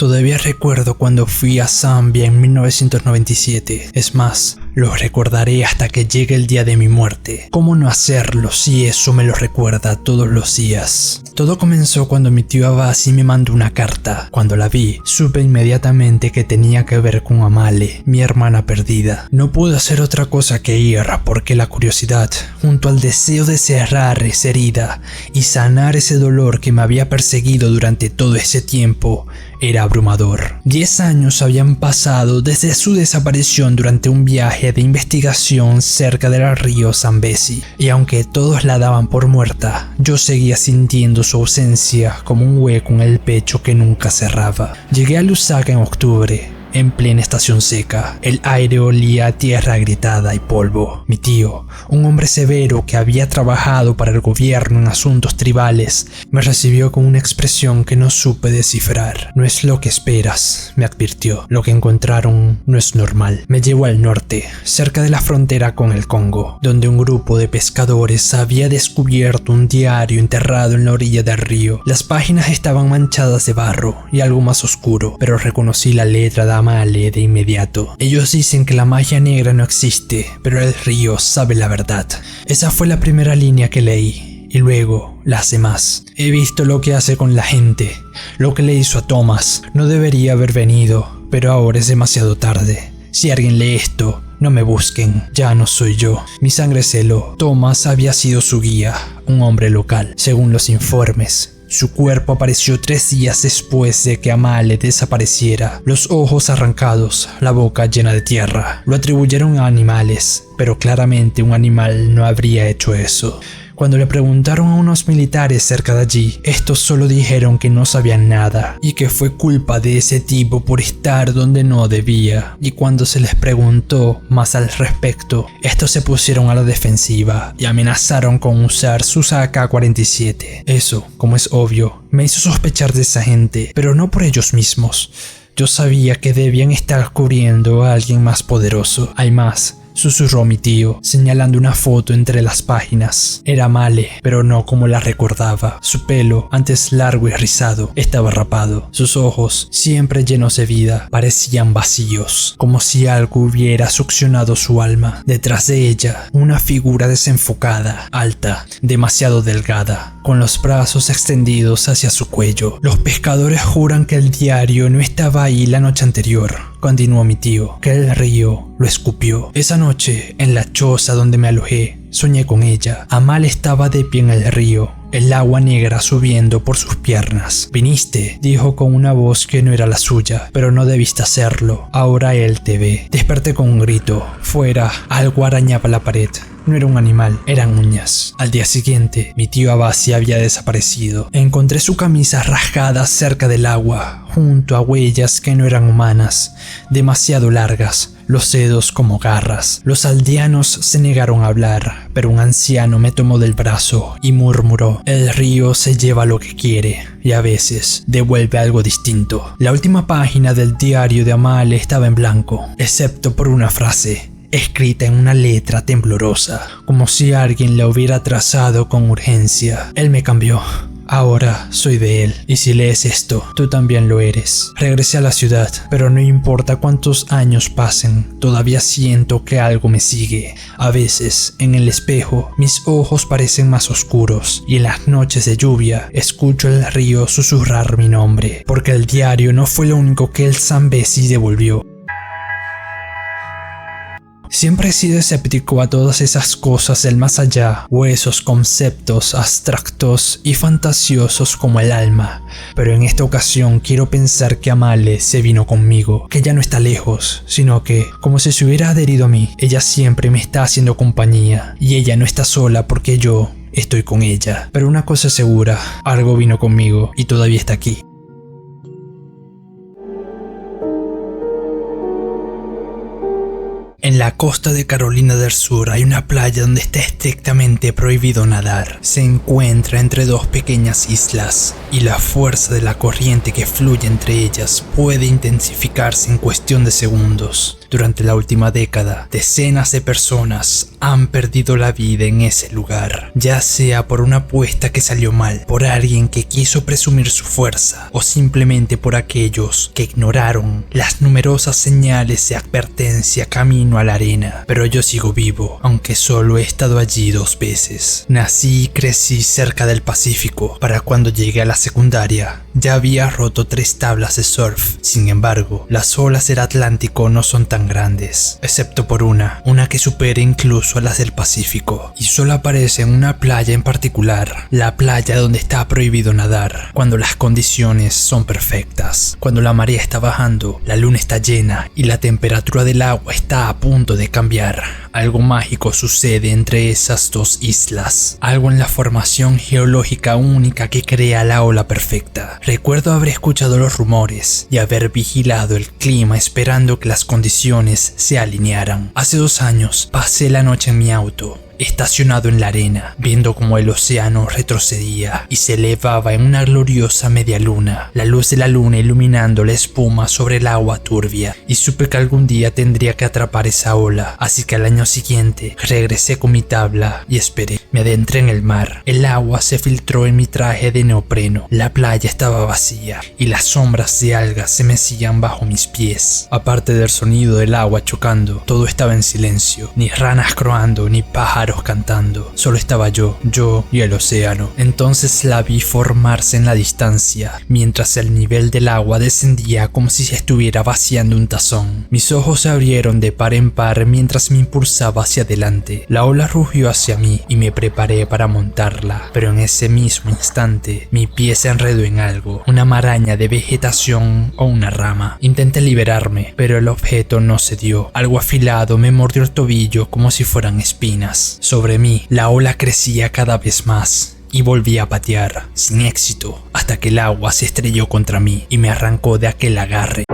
Todavía recuerdo cuando fui a Zambia en 1997. Es más, lo recordaré hasta que llegue el día de mi muerte. ¿Cómo no hacerlo si eso me lo recuerda todos los días? Todo comenzó cuando mi tío Abasi me mandó una carta. Cuando la vi, supe inmediatamente que tenía que ver con Amale, mi hermana perdida. No pude hacer otra cosa que ir porque la curiosidad, junto al deseo de cerrar esa herida y sanar ese dolor que me había perseguido durante todo ese tiempo, era abrumador. 10 años habían pasado desde su desaparición durante un viaje de investigación cerca del río Zambezi, y aunque todos la daban por muerta, yo seguía sintiendo su ausencia como un hueco en el pecho que nunca cerraba. Llegué a Lusaka en octubre. En plena estación seca, el aire olía a tierra agrietada y polvo. Mi tío, un hombre severo que había trabajado para el gobierno en asuntos tribales, me recibió con una expresión que no supe descifrar. No es lo que esperas, me advirtió. Lo que encontraron no es normal. Me llevó al norte, cerca de la frontera con el Congo, donde un grupo de pescadores había descubierto un diario enterrado en la orilla del río. Las páginas estaban manchadas de barro y algo más oscuro, pero reconocí la letra de Amale de inmediato. Ellos dicen que la magia negra no existe, pero el río sabe la verdad. Esa fue la primera línea que leí, y luego las demás. He visto lo que hace con la gente, lo que le hizo a Thomas. No debería haber venido, pero ahora es demasiado tarde. Si alguien lee esto, no me busquen, ya no soy yo. Mi sangre se heló. Thomas había sido su guía, un hombre local, según los informes. Su cuerpo apareció 3 días después de que Amale desapareciera, los ojos arrancados, la boca llena de tierra. Lo atribuyeron a animales, pero claramente un animal no habría hecho eso. Cuando le preguntaron a unos militares cerca de allí, estos solo dijeron que no sabían nada y que fue culpa de ese tipo por estar donde no debía. Y cuando se les preguntó más al respecto, estos se pusieron a la defensiva y amenazaron con usar sus AK-47. Eso, como es obvio, me hizo sospechar de esa gente, pero no por ellos mismos. Yo sabía que debían estar cubriendo a alguien más poderoso. Hay más, susurró mi tío, señalando una foto entre las páginas. Era Amale, pero no como la recordaba. Su pelo, antes largo y rizado, estaba rapado. Sus ojos, siempre llenos de vida, parecían vacíos, como si algo hubiera succionado su alma. Detrás de ella, una figura desenfocada, alta, demasiado delgada, con los brazos extendidos hacia su cuello. Los pescadores juran que el diario no estaba ahí la noche anterior, continuó mi tío, que el río lo escupió. Esa noche, en la choza donde me alojé, soñé con ella. Amale estaba de pie en el río, el agua negra subiendo por sus piernas. Viniste, dijo con una voz que no era la suya, pero no debiste hacerlo. Ahora él te ve. Desperté con un grito. Fuera, algo arañaba la pared. No era un animal, eran uñas. Al día siguiente, mi tío Abasi había desaparecido. Encontré su camisa rasgada cerca del agua, junto a huellas que no eran humanas, demasiado largas, los dedos como garras. Los aldeanos se negaron a hablar, pero un anciano me tomó del brazo y murmuró: el río se lleva lo que quiere y a veces devuelve algo distinto. La última página del diario de Amale estaba en blanco, excepto por una frase escrita en una letra temblorosa, como si alguien la hubiera trazado con urgencia. Él me cambió. Ahora soy de él, y si lees esto, tú también lo eres. Regresé a la ciudad, pero no importa cuántos años pasen, todavía siento que algo me sigue. A veces, en el espejo, mis ojos parecen más oscuros, y en las noches de lluvia, escucho el río susurrar mi nombre, porque el diario no fue lo único que el Zambezi devolvió. Siempre he sido escéptico a todas esas cosas del más allá, o esos conceptos abstractos y fantasiosos como el alma, pero en esta ocasión quiero pensar que Amale se vino conmigo, que ya no está lejos, sino que, como si se hubiera adherido a mí, ella siempre me está haciendo compañía, y ella no está sola porque yo estoy con ella. Pero una cosa es segura, algo vino conmigo y todavía está aquí. En la costa de Carolina del Sur hay una playa donde está estrictamente prohibido nadar. Se encuentra entre 2 pequeñas islas y la fuerza de la corriente que fluye entre ellas puede intensificarse en cuestión de segundos. Durante la última década, decenas de personas han perdido la vida en ese lugar, ya sea por una apuesta que salió mal, por alguien que quiso presumir su fuerza, o simplemente por aquellos que ignoraron las numerosas señales de advertencia camino a la arena. Pero yo sigo vivo, aunque solo he estado allí 2 veces. Nací y crecí cerca del Pacífico. Para cuando llegué a la secundaria, ya había roto 3 tablas de surf. Sin embargo, las olas del Atlántico no son tan grandes, excepto por una que supera incluso a las del Pacífico, y solo aparece en una playa en particular, la playa donde está prohibido nadar, cuando las condiciones son perfectas, cuando la marea está bajando, la luna está llena y la temperatura del agua está a punto de cambiar. Algo mágico sucede entre esas 2 islas, algo en la formación geológica única que crea la ola perfecta. Recuerdo haber escuchado los rumores y haber vigilado el clima esperando que las condiciones se alinearan. Hace 2 años pasé la noche en mi auto, estacionado en la arena, viendo cómo el océano retrocedía y se elevaba en una gloriosa media luna, la luz de la luna iluminando la espuma sobre el agua turbia, y supe que algún día tendría que atrapar esa ola, así que al año siguiente regresé con mi tabla y esperé. Me adentré en el mar, el agua se filtró en mi traje de neopreno, la playa estaba vacía y las sombras de algas se mecían bajo mis pies. Aparte del sonido del agua chocando, todo estaba en silencio, ni ranas croando ni pájaros cantando, solo estaba yo y el océano. Entonces la vi formarse en la distancia, mientras el nivel del agua descendía como si se estuviera vaciando un tazón. Mis ojos se abrieron de par en par mientras me impulsaba hacia adelante. La ola rugió hacia mí y me preparé para montarla, pero en ese mismo instante mi pie se enredó en algo, una maraña de vegetación o una rama. Intenté liberarme, pero el objeto no cedió. Algo afilado me mordió el tobillo como si fueran espinas. Sobre mí, la ola crecía cada vez más y volví a patear, sin éxito, hasta que el agua se estrelló contra mí y me arrancó de aquel agarre.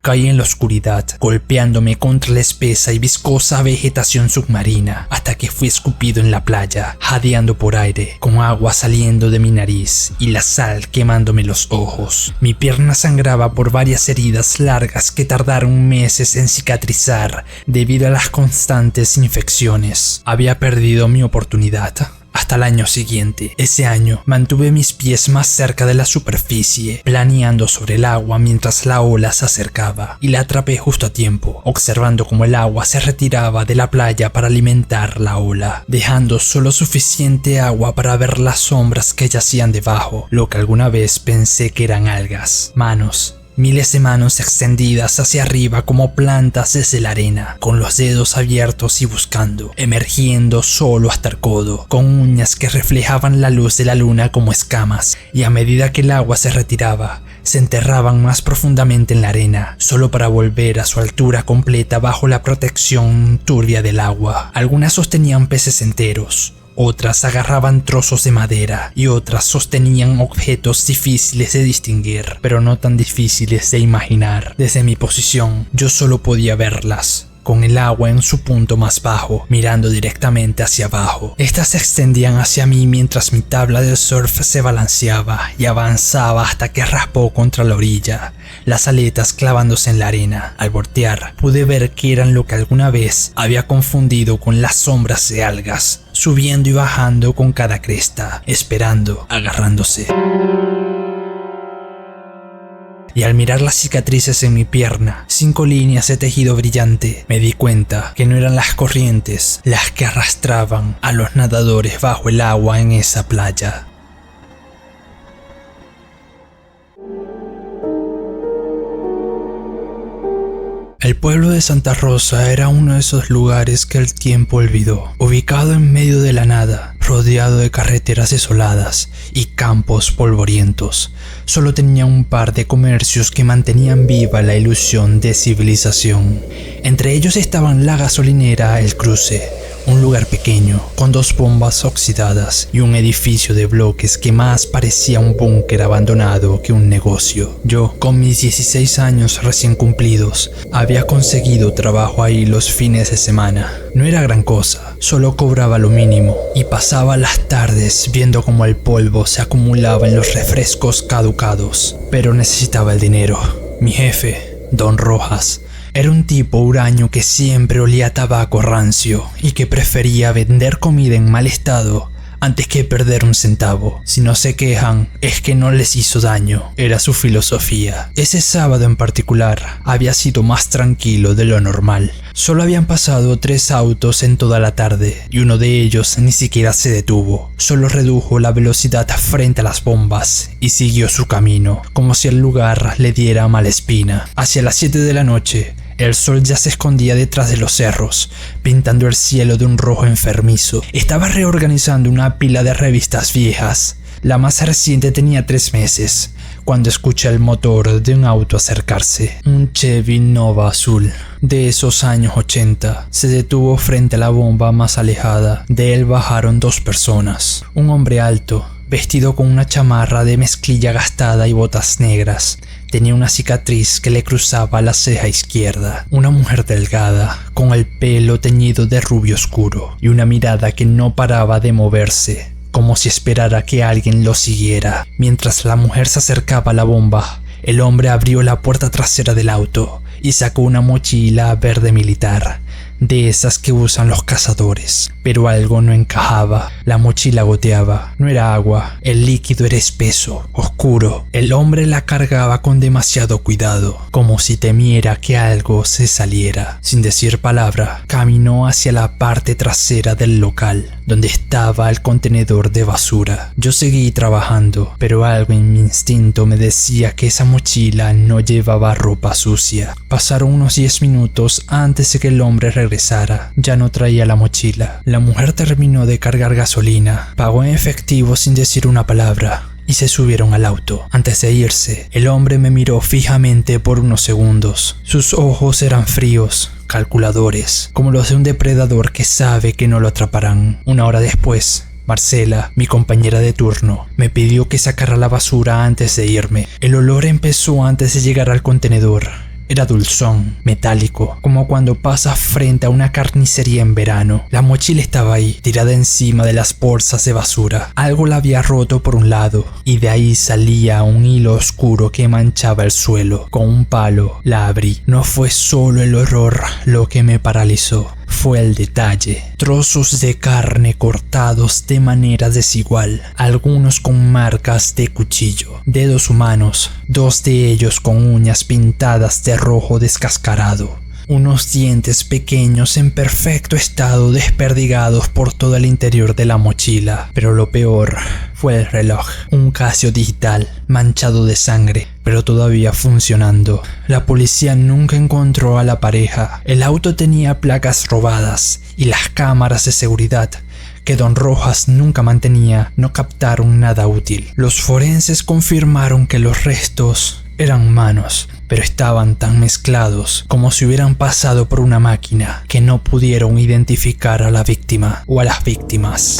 Caí en la oscuridad, golpeándome contra la espesa y viscosa vegetación submarina, hasta que fui escupido en la playa, jadeando por aire, con agua saliendo de mi nariz y la sal quemándome los ojos. Mi pierna sangraba por varias heridas largas que tardaron meses en cicatrizar debido a las constantes infecciones. Había perdido mi oportunidad. Hasta el año siguiente. Ese año mantuve mis pies más cerca de la superficie, planeando sobre el agua mientras la ola se acercaba, y la atrapé justo a tiempo, observando cómo el agua se retiraba de la playa para alimentar la ola, dejando solo suficiente agua para ver las sombras que yacían debajo, lo que alguna vez pensé que eran algas, manos. Miles de manos extendidas hacia arriba como plantas desde la arena, con los dedos abiertos y buscando, emergiendo solo hasta el codo, con uñas que reflejaban la luz de la luna como escamas, y a medida que el agua se retiraba, se enterraban más profundamente en la arena, solo para volver a su altura completa bajo la protección turbia del agua. Algunas sostenían peces enteros, otras agarraban trozos de madera y otras sostenían objetos difíciles de distinguir, pero no tan difíciles de imaginar. Desde mi posición, yo solo podía verlas, con el agua en su punto más bajo, mirando directamente hacia abajo. Estas se extendían hacia mí mientras mi tabla de surf se balanceaba y avanzaba hasta que raspó contra la orilla, las aletas clavándose en la arena. Al voltear, pude ver que eran lo que alguna vez había confundido con las sombras de algas, subiendo y bajando con cada cresta, esperando, agarrándose. Y al mirar las cicatrices en mi pierna, 5 líneas de tejido brillante, me di cuenta que no eran las corrientes las que arrastraban a los nadadores bajo el agua en esa playa. El pueblo de Santa Rosa era uno de esos lugares que el tiempo olvidó, ubicado en medio de la nada, rodeado de carreteras desoladas y campos polvorientos. Solo tenía un par de comercios que mantenían viva la ilusión de civilización. Entre ellos estaban la gasolinera El Cruce, un lugar pequeño, con 2 bombas oxidadas y un edificio de bloques que más parecía un búnker abandonado que un negocio. Yo, con mis 16 años recién cumplidos, había conseguido trabajo ahí los fines de semana. No era gran cosa, solo cobraba lo mínimo y pasaba las tardes viendo cómo el polvo se acumulaba en los refrescos caducados, pero necesitaba el dinero. Mi jefe, Don Rojas era un tipo huraño que siempre olía a tabaco rancio y que prefería vender comida en mal estado antes que perder un centavo. Si no se quejan, es que no les hizo daño, era su filosofía. Ese sábado en particular había sido más tranquilo de lo normal. Solo habían pasado 3 autos en toda la tarde y uno de ellos ni siquiera se detuvo. Solo redujo la velocidad frente a las bombas y siguió su camino, como si el lugar le diera mala espina. Hacia las 7 de la noche, el sol ya se escondía detrás de los cerros, pintando el cielo de un rojo enfermizo. Estaba reorganizando una pila de revistas viejas. La más reciente tenía 3 meses, cuando escuché el motor de un auto acercarse. Un Chevy Nova azul, de esos años 80. Se detuvo frente a la bomba más alejada. De él bajaron 2 personas. Un hombre alto, vestido con una chamarra de mezclilla gastada y botas negras. Tenía una cicatriz que le cruzaba la ceja izquierda. Una mujer delgada, con el pelo teñido de rubio oscuro y una mirada que no paraba de moverse, como si esperara que alguien lo siguiera. Mientras la mujer se acercaba a la bomba, el hombre abrió la puerta trasera del auto y sacó una mochila verde militar, de esas que usan los cazadores. Pero algo no encajaba. La mochila goteaba. No era agua. El líquido era espeso, oscuro. El hombre la cargaba con demasiado cuidado, como si temiera que algo se saliera. Sin decir palabra, caminó hacia la parte trasera del local, donde estaba el contenedor de basura. Yo seguí trabajando, pero algo en mi instinto me decía que esa mochila no llevaba ropa sucia. Pasaron unos 10 minutos antes de que el hombre regresara. Ya no traía la mochila. La mujer terminó de cargar gasolina, pagó en efectivo sin decir una palabra y se subieron al auto. Antes de irse, el hombre me miró fijamente por unos segundos. Sus ojos eran fríos, calculadores, como los de un depredador que sabe que no lo atraparán. Una hora después, Marcela, mi compañera de turno, me pidió que sacara la basura antes de irme. El olor empezó antes de llegar al contenedor. Era dulzón, metálico, como cuando pasas frente a una carnicería en verano. La mochila estaba ahí, tirada encima de las bolsas de basura. Algo la había roto por un lado, y de ahí salía un hilo oscuro que manchaba el suelo. Con un palo la abrí. No fue solo el horror lo que me paralizó, fue el detalle. Trozos de carne cortados de manera desigual, algunos con marcas de cuchillo, dedos humanos, 2 de ellos con uñas pintadas de rojo descascarado, unos dientes pequeños en perfecto estado desperdigados por todo el interior de la mochila. Pero lo peor fue el reloj, un Casio digital manchado de sangre, pero todavía funcionando. La policía nunca encontró a la pareja. El auto tenía placas robadas y las cámaras de seguridad que Don Rojas nunca mantenía no captaron nada útil. Los forenses confirmaron que los restos eran humanos, pero estaban tan mezclados como si hubieran pasado por una máquina que no pudieron identificar a la víctima o a las víctimas.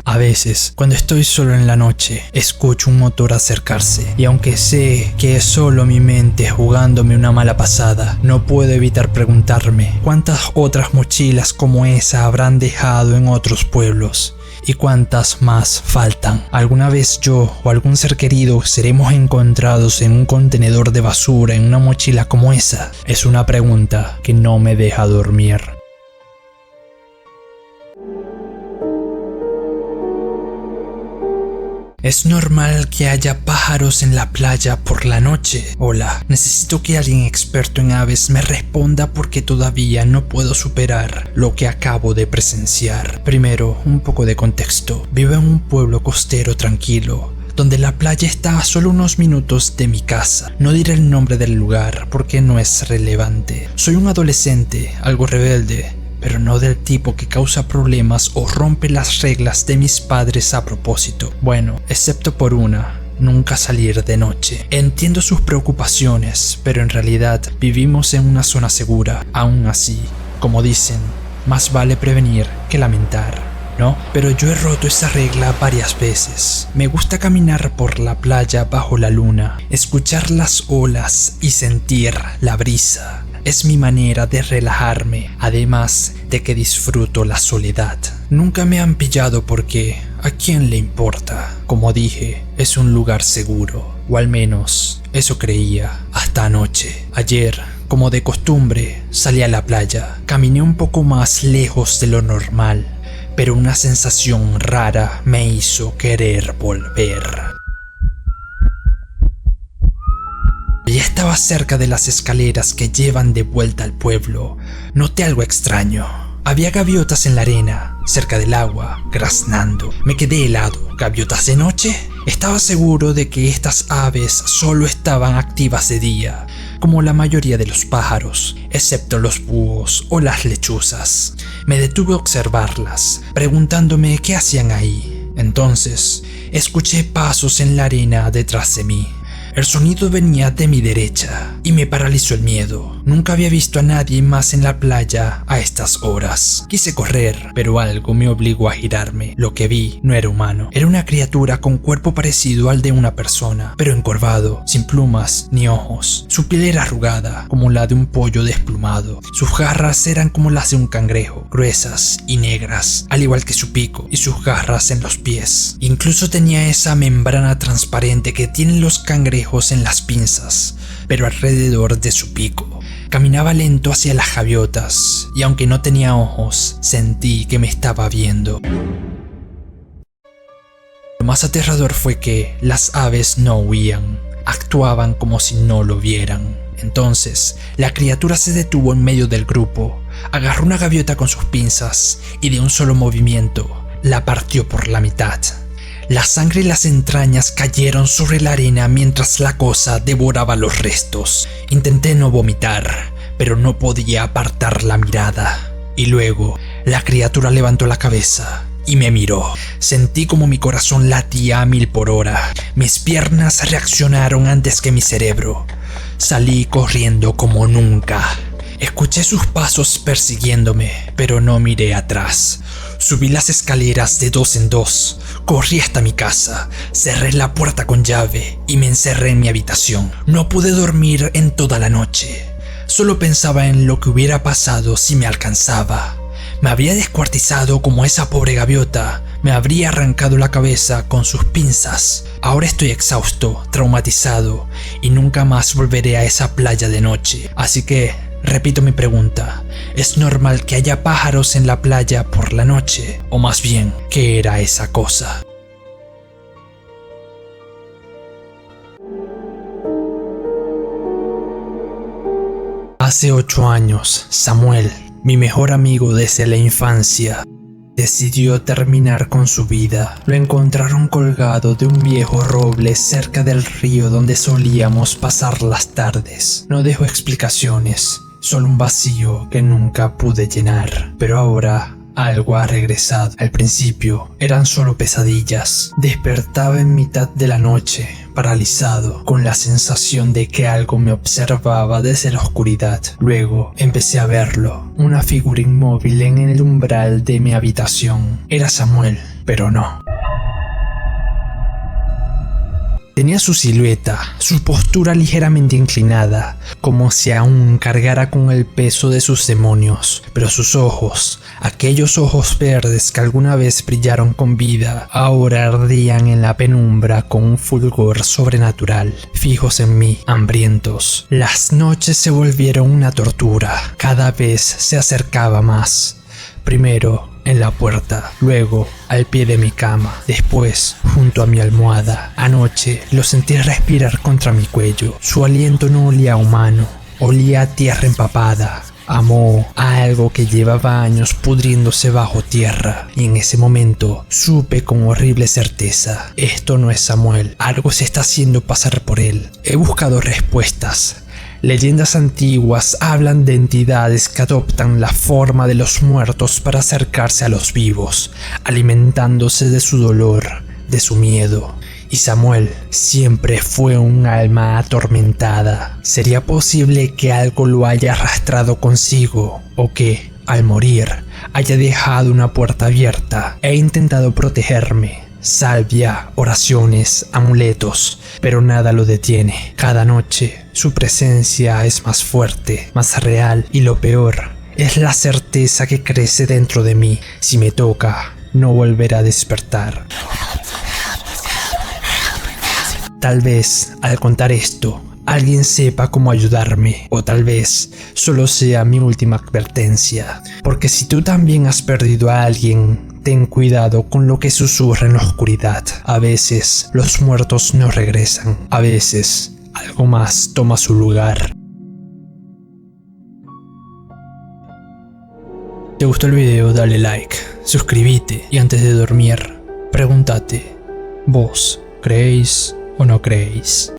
A veces, cuando estoy solo en la noche, escucho un motor acercarse y aunque sé que es solo mi mente jugándome una mala pasada, no puedo evitar preguntarme cuántas otras mochilas como esa habrán dejado en otros pueblos. ¿Y cuántas más faltan? ¿Alguna vez yo o algún ser querido seremos encontrados en un contenedor de basura en una mochila como esa? Es una pregunta que no me deja dormir. ¿Es normal que haya pájaros en la playa por la noche? Hola, necesito que alguien experto en aves me responda porque todavía no puedo superar lo que acabo de presenciar. Primero, un poco de contexto. Vivo en un pueblo costero tranquilo, donde la playa está a solo unos minutos de mi casa. No diré el nombre del lugar porque no es relevante. Soy un adolescente, algo rebelde, pero no del tipo que causa problemas o rompe las reglas de mis padres a propósito. Bueno, excepto por una: nunca salir de noche. Entiendo sus preocupaciones, pero en realidad vivimos en una zona segura. Aún así, como dicen, más vale prevenir que lamentar, ¿no? Pero yo he roto esa regla varias veces. Me gusta caminar por la playa bajo la luna, escuchar las olas y sentir la brisa. Es mi manera de relajarme, además de que disfruto la soledad. Nunca me han pillado porque, ¿A quién le importa? Como dije, es un lugar seguro, o al menos eso creía hasta anoche. Ayer, como de costumbre, salí a la playa. Caminé un poco más lejos de lo normal, pero una sensación rara me hizo querer volver. Ya estaba cerca de las escaleras que llevan de vuelta al pueblo. Noté algo extraño. Había gaviotas en la arena, cerca del agua, graznando. Me quedé helado. ¿Gaviotas de noche? Estaba seguro de que estas aves solo estaban activas de día, como la mayoría de los pájaros, excepto los búhos o las lechuzas. Me detuve a observarlas, preguntándome qué hacían ahí. Entonces, escuché pasos en la arena detrás de mí. El sonido venía de mi derecha y me paralizó el miedo. Nunca había visto a nadie más en la playa a estas horas. Quise correr, pero algo me obligó a girarme. Lo que vi no era humano. Era una criatura con cuerpo parecido al de una persona, pero encorvado, sin plumas ni ojos. Su piel era arrugada, como la de un pollo desplumado. Sus garras eran como las de un cangrejo, gruesas y negras, al igual que su pico y sus garras en los pies. Incluso tenía esa membrana transparente que tienen los cangrejos en las pinzas, pero alrededor de su pico. Caminaba lento hacia las gaviotas, y aunque no tenía ojos, sentí que me estaba viendo. Lo más aterrador fue que las aves no huían, actuaban como si no lo vieran. Entonces, la criatura se detuvo en medio del grupo, agarró una gaviota con sus pinzas y de un solo movimiento la partió por la mitad. La sangre y las entrañas cayeron sobre la arena mientras la cosa devoraba los restos. Intenté no vomitar, pero no podía apartar la mirada. Y luego, la criatura levantó la cabeza y me miró. Sentí como mi corazón latía a 1000 por hora. Mis piernas reaccionaron antes que mi cerebro. Salí corriendo como nunca. Escuché sus pasos persiguiéndome, pero no miré atrás. Subí las escaleras de 2 en 2, corrí hasta mi casa, cerré la puerta con llave y me encerré en mi habitación. No pude dormir en toda la noche. Solo pensaba en lo que hubiera pasado si me alcanzaba. Me habría descuartizado como esa pobre gaviota, me habría arrancado la cabeza con sus pinzas. Ahora estoy exhausto, traumatizado y nunca más volveré a esa playa de noche. Así que repito mi pregunta, ¿es normal que haya pájaros en la playa por la noche? O más bien, ¿qué era esa cosa? Hace 8 años, Samuel, mi mejor amigo desde la infancia, decidió terminar con su vida. Lo encontraron colgado de un viejo roble cerca del río donde solíamos pasar las tardes. No dejó explicaciones. Solo un vacío que nunca pude llenar, pero ahora algo ha regresado. Al principio eran solo pesadillas. Despertaba en mitad de la noche, paralizado, con la sensación de que algo me observaba desde la oscuridad. Luego empecé a verlo, una figura inmóvil en el umbral de mi habitación. Era Samuel, pero no. Tenía su silueta, su postura ligeramente inclinada, como si aún cargara con el peso de sus demonios, pero sus ojos, aquellos ojos verdes que alguna vez brillaron con vida, ahora ardían en la penumbra con un fulgor sobrenatural, fijos en mí, hambrientos. Las noches se volvieron una tortura, cada vez se acercaba más. Primero en la puerta, luego al pie de mi cama, después junto a mi almohada. Anoche lo sentí respirar contra mi cuello. Su aliento no olía a humano, olía a tierra empapada, a moho, a algo que llevaba años pudriéndose bajo tierra. Y en ese momento supe con horrible certeza: esto no es Samuel, algo se está haciendo pasar por él. He buscado respuestas. Leyendas antiguas hablan de entidades que adoptan la forma de los muertos para acercarse a los vivos, alimentándose de su dolor, de su miedo. Y Samuel siempre fue un alma atormentada. ¿Sería posible que algo lo haya arrastrado consigo o que, al morir, haya dejado una puerta abierta e intentado protegerme? Salvia, oraciones, amuletos, pero nada lo detiene. Cada noche su presencia es más fuerte, más real, y lo peor es la certeza que crece dentro de mí. Si me toca, no volverá a despertar. Tal vez, al contar esto, alguien sepa cómo ayudarme, o tal vez solo sea mi última advertencia. Porque si tú también has perdido a alguien, ten cuidado con lo que susurra en la oscuridad. A veces los muertos no regresan, a veces algo más toma su lugar. ¿Te gustó el video? Dale like, suscríbete y antes de dormir, pregúntate, ¿vos creéis o no creéis?